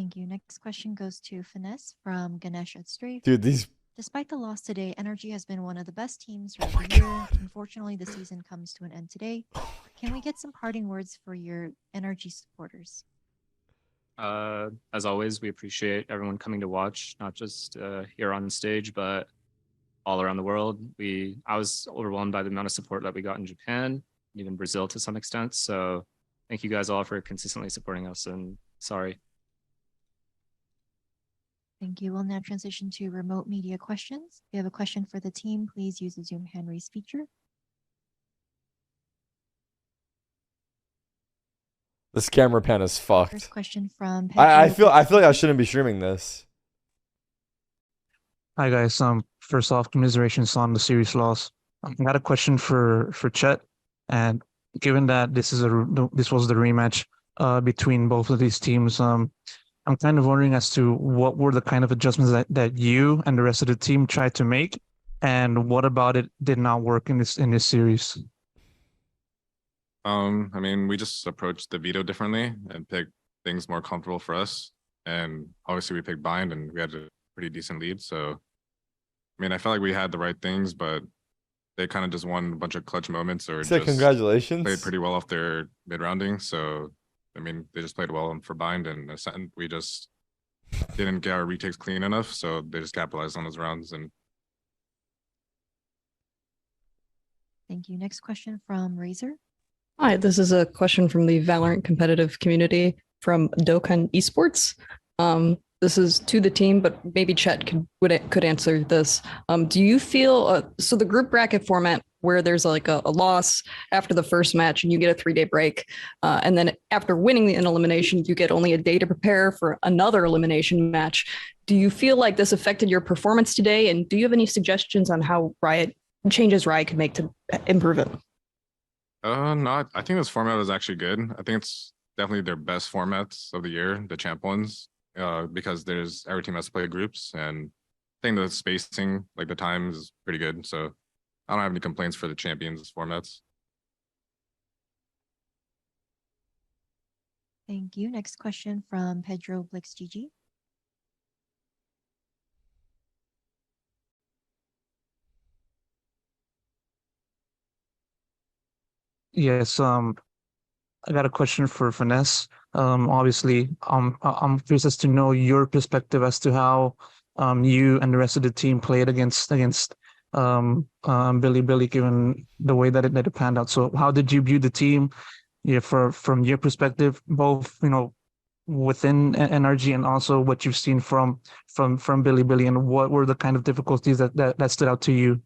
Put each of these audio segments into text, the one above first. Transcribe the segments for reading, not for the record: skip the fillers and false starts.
Thank you. Next question goes to Finesse from Ganesh at Strafe. Dude, these... Despite the loss today, NRG has been one of the best teams throughout the year. Unfortunately, the season comes to an end today. Can we get some parting words for your NRG supporters? As always, we appreciate everyone coming to watch, not just here on stage, but all around the world. I was overwhelmed by the amount of support that we got in Japan, even Brazil to some extent. So thank you guys all for consistently supporting us, and sorry. Thank you. We'll now transition to remote media questions. If you have a question for the team, please use the Zoom hand raise feature. This camera pan is fucked. First question from I feel like I shouldn't be streaming this. Hi guys. First off, commiserations on the series loss. I got a question for Jett, and given that this was the rematch between both of these teams, I'm kind of wondering as to what were the kind of adjustments that you and the rest of the team tried to make, and what about it did not work in this series? I mean, we just approached the veto differently and picked things more comfortable for us. And obviously we picked bind and we had a pretty decent lead. So, I mean, I felt like we had the right things, but they kind of just won a bunch of clutch moments or just congratulations. Played pretty well off their mid-rounding. So, I mean, they just played well for bind, and we just didn't get our retakes clean enough. So they just capitalized on those rounds. And thank you. Next question from Razor. Hi, this is a question from the Valorant competitive community from Dokkan Esports. This is to the team, but maybe Jett could answer this. Do you feel so the group bracket format where there's like a loss after the first match and you get a 3-day break, and then after winning an elimination, you get only a day to prepare for another elimination match. Do you feel like this affected your performance today? And do you have any suggestions on how changes Riot could make to improve it? No, I think this format is actually good. I think it's definitely their best formats of the year, the champ ones, because every team has to play groups, and I think the spacing, like the time, is pretty good. So I don't have any complaints for the champions formats. Thank you. Next question from Pedro Blix GG. Yes, I got a question for Finesse. Obviously, I'm curious as to know your perspective as to how you and the rest of the team played against BiliBili, given the way that it panned out. So how did you view the team? Yeah, from your perspective, both within NRG and also what you've seen from BiliBili, and what were the kind of difficulties that stood out to you?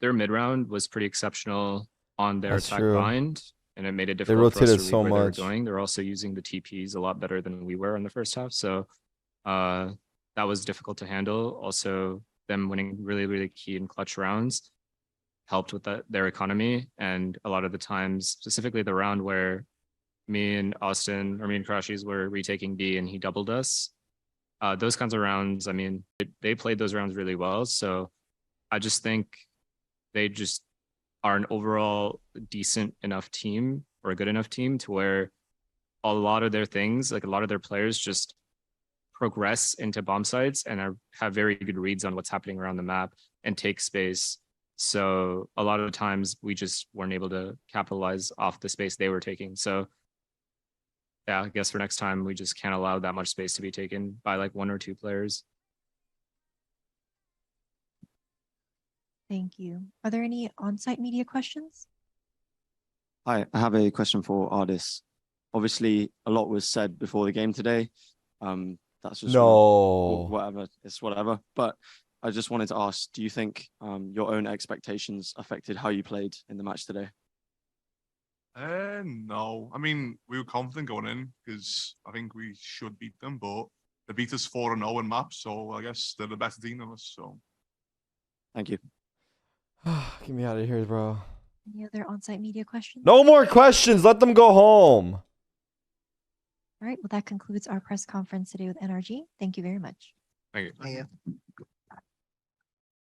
Their mid-round was pretty exceptional on their attack bind, and it made it difficult for us to read so where they were much. going. They're also using the TPs a lot better than we were in the first half, so that was difficult to handle. Also, them winning really, really key and clutch rounds helped with their economy, and a lot of the times, specifically the round where me and Crashies were retaking B and he doubled us, those kinds of rounds, I mean, they played those rounds really well, so I just think they just are an overall decent enough team, or a good enough team, to where a lot of their things, like a lot of their players, just progress into bomb sites and have very good reads on what's happening around the map and take space. So a lot of the times we just weren't able to capitalize off the space they were taking. So yeah, I guess for next time, we just can't allow that much space to be taken by like 1 or 2 players. Thank you. Are there any on-site media questions? Hi, I have a question for Ardis. Obviously, a lot was said before the game today. That's just whatever. It's whatever. But I just wanted to ask, do you think your own expectations affected how you played in the match today? No. I mean, we were confident going in because I think we should beat them, but they beat us 4-0 in maps, so I guess they're the better team than us. So, thank you. Get me out of here, bro. Any other on-site media questions? No more questions. Let them go home. All right. Well, that concludes our press conference today with NRG. Thank you very much. Thank you. Thank you.